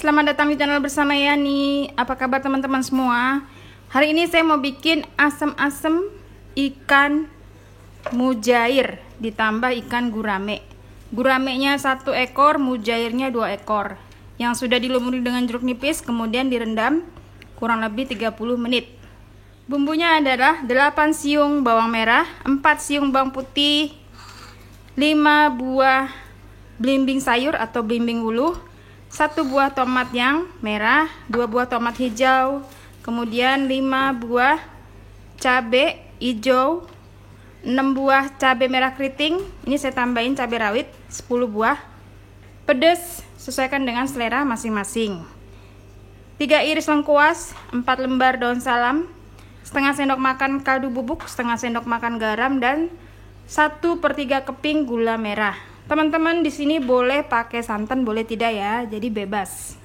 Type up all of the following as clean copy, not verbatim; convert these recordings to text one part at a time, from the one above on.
selamat datang di channel bersama Yani. Apa kabar teman-teman semua? Hari ini saya mau bikin asem-asem ikan mujair ditambah ikan gurame. Guramenya 1 ekor, mujairnya 2 ekor. Yang sudah dilumuri dengan jeruk nipis, kemudian direndam kurang lebih 30 menit. Bumbunya adalah 8 siung bawang merah, 4 siung bawang putih, 5 buah belimbing sayur atau belimbing wuluh, 1 buah tomat yang merah, 2 buah tomat hijau, kemudian 5 buah cabai hijau, 6 buah cabai merah keriting. Ini saya tambahin cabai rawit 10 buah. Pedas sesuaikan dengan selera masing-masing. 3 iris lengkuas, 4 lembar daun salam, setengah sendok makan kaldu bubuk, setengah sendok makan garam, dan 1/3 keping gula merah. Teman-teman di sini boleh pakai santan, boleh tidak ya, jadi bebas.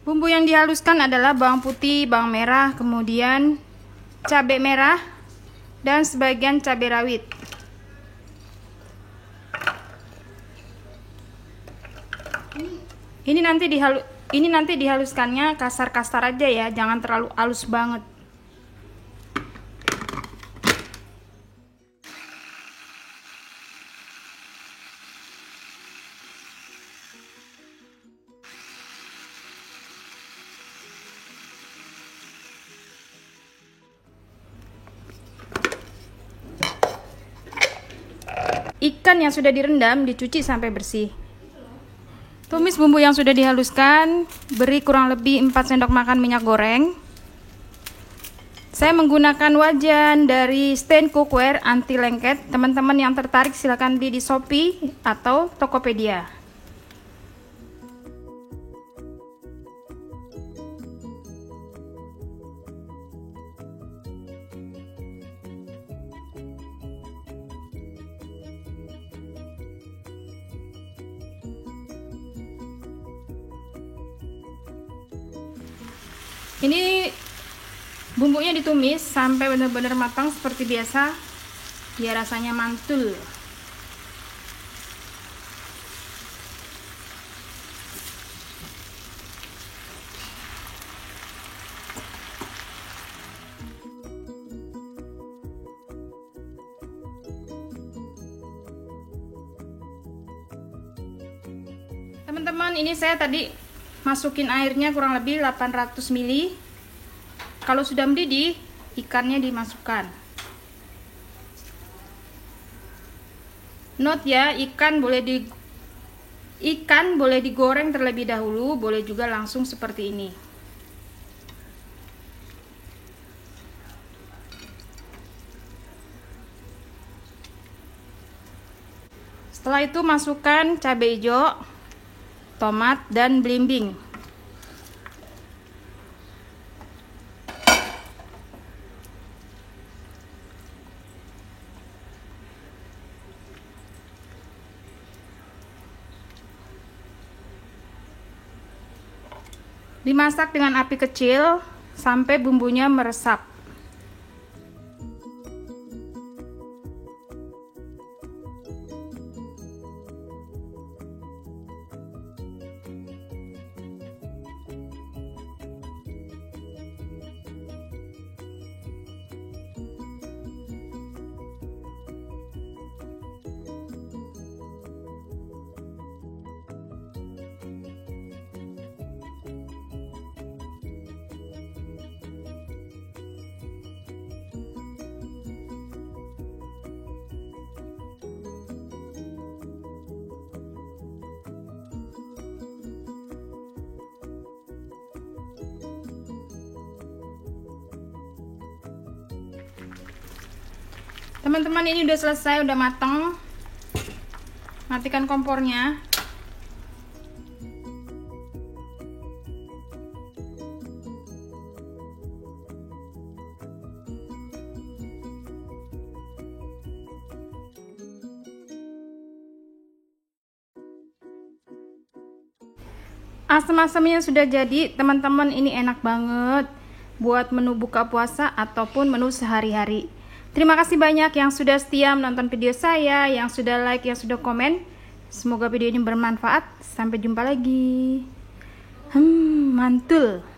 Bumbu yang dihaluskan adalah bawang putih, bawang merah, kemudian cabai merah, dan sebagian cabai rawit. Ini nanti dihaluskannya kasar-kasar aja ya, jangan terlalu halus banget. Ikan yang sudah direndam dicuci sampai bersih. Tumis bumbu yang sudah dihaluskan, beri kurang lebih 4 sendok makan minyak goreng. Saya menggunakan wajan dari Stand Cookware anti lengket. Teman-teman yang tertarik silahkan beli di Shopee atau Tokopedia. Ini bumbunya ditumis sampai benar-benar matang seperti biasa, biar rasanya mantul. Teman-teman, ini saya tadi masukin airnya kurang lebih 800 ml. Kalau sudah mendidih, ikannya dimasukkan. Note ya, ikan boleh digoreng terlebih dahulu, boleh juga langsung seperti ini. Setelah itu masukkan cabai hijau, tomat, dan belimbing. Dimasak dengan api kecil sampai bumbunya meresap. Teman-teman, ini udah selesai, udah matang. Matikan kompornya. Asam-asamnya sudah jadi, teman-teman. Ini enak banget buat menu buka puasa ataupun menu sehari-hari. Terima kasih banyak yang sudah setia menonton video saya, yang sudah like, yang sudah komen. Semoga video ini bermanfaat. Sampai jumpa lagi. Mantul.